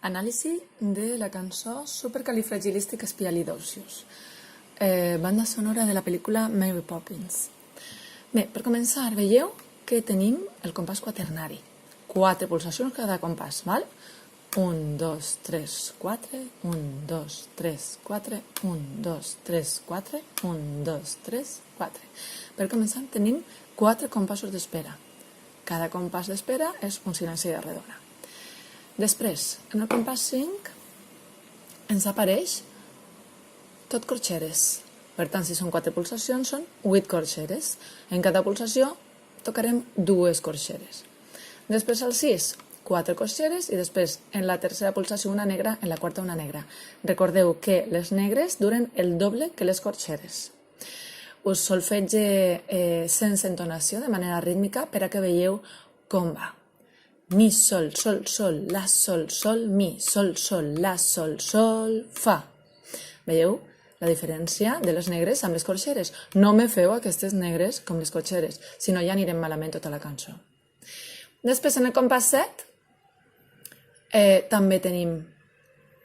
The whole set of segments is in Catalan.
Anàlisi de la cançó Supercalifragilisticoespialidocious, banda sonora de la pel·lícula Mary Poppins. Bé, per començar, veieu que tenim el compàs quaternari. 4 pulsacions cada compàs, val? 1, 2, 3, 4, 1, 2, 3, 4, 1, 2, 3, 4, 1, 2, 3, 4. Per començar, tenim 4 compassos d'espera. Cada compàs d'espera és un silenci de redona. Després, en el compàs 5 ens apareix tot corxeres. Per tant, si són 4 pulsacions, són 8 corxeres. En cada pulsació tocarem 2 corxeres. Després, al 6, 4 corxeres i després, en la tercera pulsació, una negra, en la quarta, una negra. Recordeu que les negres duren el doble que les corxeres. Us solfege sense entonació, de manera rítmica, per a que veieu com va. Mi, sol, sol, sol, la, sol, sol, mi, sol, sol, la, sol, sol, fa. Veieu la diferència de les negres amb les corxeres? No me feu aquestes negres com les corxeres, si no ja anirem malament tota la cançó. Després, en el compàs 7, també tenim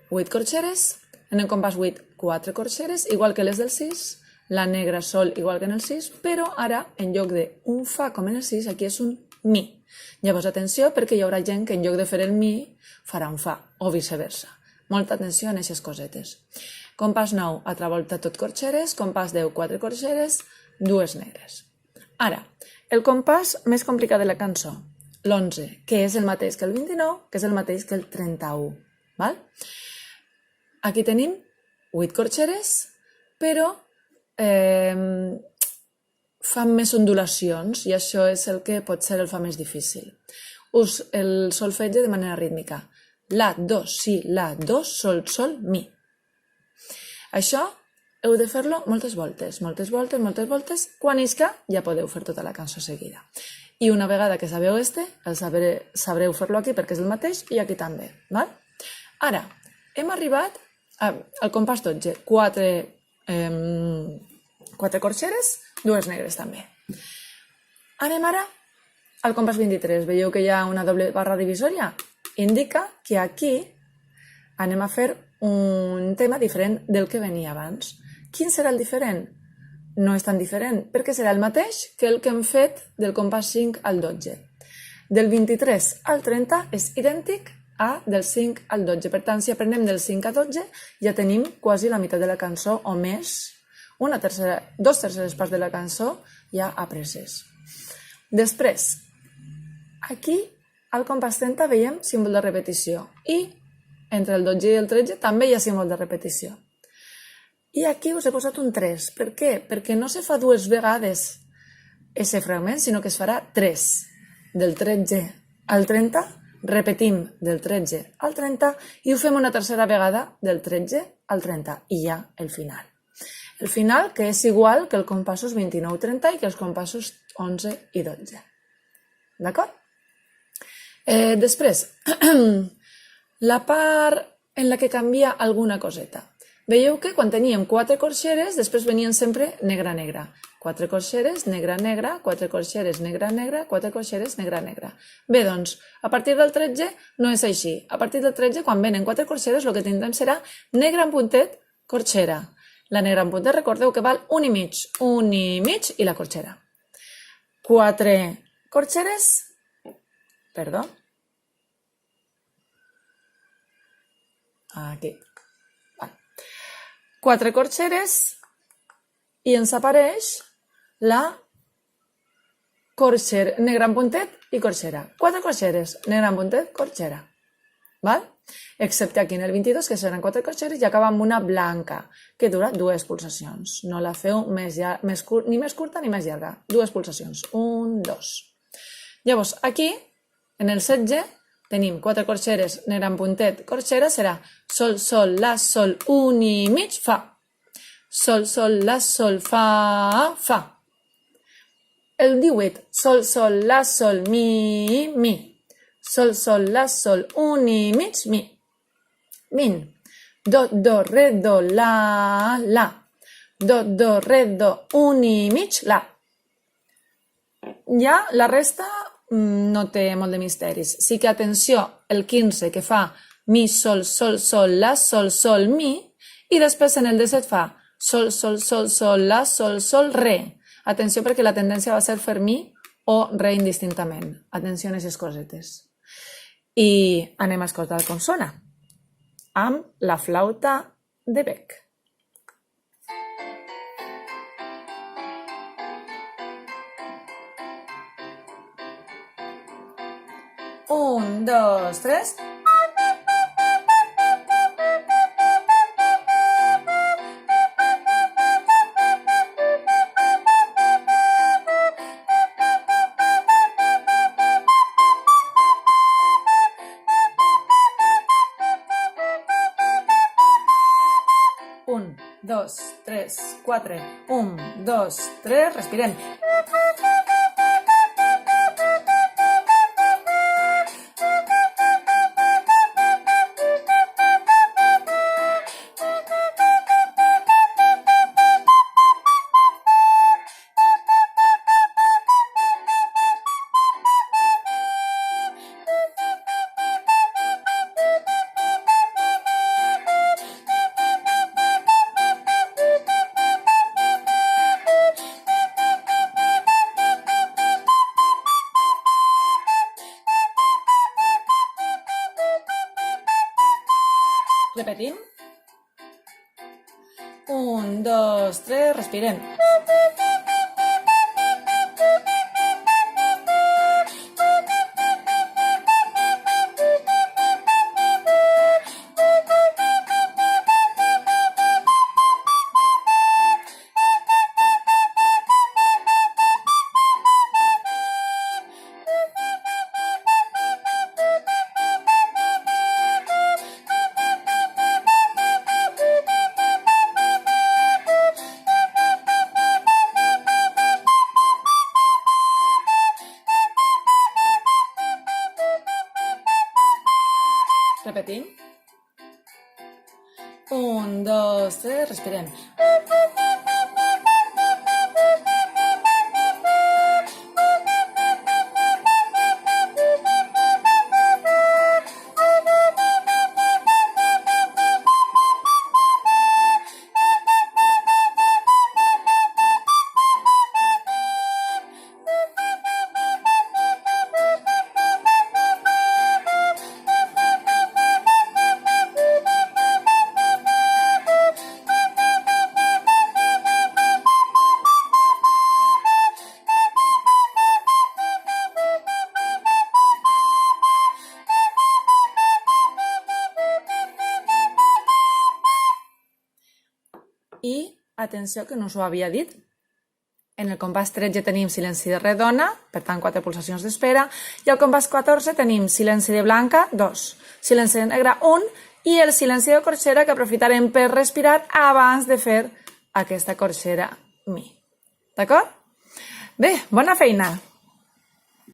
8 corxeres. En el compàs 8, 4 corxeres, igual que les del 6. La negra sol, igual que en el 6, però ara, en lloc d'un fa com en el 6, aquí és un mi. Llavors, atenció, perquè hi haurà gent que en lloc de fer el mi, farà un fa, o viceversa. Molta atenció en aquestes cosetes. Compàs 9, altra volta tot corxeres. Compàs 10, 4 corxeres, 2 negres. Ara, el compàs més complicat de la cançó, l'11, que és el mateix que el 29, que és el mateix que el 31. Val? Aquí tenim 8 corxeres, però fan més ondulacions i això és el que pot ser el fa més difícil. Us el solfege de manera rítmica. La, do, si, la, do, sol, sol, mi. Això heu de fer-lo moltes voltes, moltes voltes, moltes voltes. Quan isca ja podeu fer tota la cançó seguida. I una vegada que sabeu sabreu fer-lo aquí perquè és el mateix i aquí també. Val? Ara, hem arribat al compàs 12. 4 corxeres, 2 negres també. Anem ara al compàs 23. Veieu que hi ha una doble barra divisòria? Indica que aquí anem a fer un tema diferent del que venia abans. Quin serà el diferent? No és tan diferent, perquè serà el mateix que el que hem fet del compàs 5 al 12. Del 23 al 30 és idèntic a del 5 al 12. Per tant, si aprenem del 5 a 12, ja tenim quasi la meitat de la cançó o més, 2/3 parts de la cançó ja apreses. Després, aquí al compàs 30 veiem símbol de repetició i entre el 12 i el 13 també hi ha símbol de repetició. I aquí us he posat un 3. Per què? Perquè no se fa 2 vegades aquest fragment, sinó que es farà 3. Del 13 al 30 repetim del 13 al 30 i ho fem una tercera vegada del 13 al 30 i ja el final. El final que és igual que els compassos 29 i 30 i que els compassos 11 i 12. D'acord? Després, la part en la que canvia alguna coseta. Veieu que quan teníem 4 corxeres, després venien sempre negra, negra. 4 corxeres, negra, negra, 4 corxeres, negra, negra, 4 corxeres, negra, negra. Bé, doncs, a partir del 13 no és així. A partir del 13, quan venen 4 corxeres, el que tindrem serà negra en puntet, corxera. La negra en puntet, recordeu que val 1 i mig i la corxera. 4 corxeres, perdó, aquí, 4 corxeres i ens apareix la negra en puntet i corxera. 4 corxeres, negra en puntet, corxera. Val? Excepte aquí en el 22, que seran 4 corxeres, i acaba amb una blanca, que dura 2 pulsacions. No la feu ni més curta ni més llarga. 2 pulsacions. 1, 2. Llavors, aquí, en el 16, tenim 4 corxeres, negra en puntet, corxera, serà sol, sol, la, sol, 1 i mig, fa. Sol, sol, la, sol, fa, fa. El 18, sol, sol, la, sol, mi, mi. Sol, sol, la, sol, 1 i mig, mi. 20. Do, do, re, do, la, la. Do, do, re, do, 1 i mig, la. Ja la resta no té molt de misteris. Sí que, atenció, el 15 que fa mi, sol, sol, sol, la, sol, mi, i després en el D7 fa sol, sol, sol, sol, la, sol, re. Atenció perquè la tendència va ser fer mi o re indistintament. Atenció a aquestes cosetes. I anem a escoltar com sona amb la flauta de bec. Un, dos, tres. Un, dos, tres, quatre. Un, dos, tres, respirem. Repetim. Un, dos, tres, respirem. Repetim. Un, dos, tres, respirem. I, atenció, que no us ho havia dit, en el compàs 13 tenim silenci de re dona, per tant 4 pulsacions d'espera, i al compàs 14 tenim silenci de blanca, 2, silenci de negra, 1, i el silenci de corxera que aprofitarem per respirar abans de fer aquesta corxera mi. D'acord? Bé, bona feina!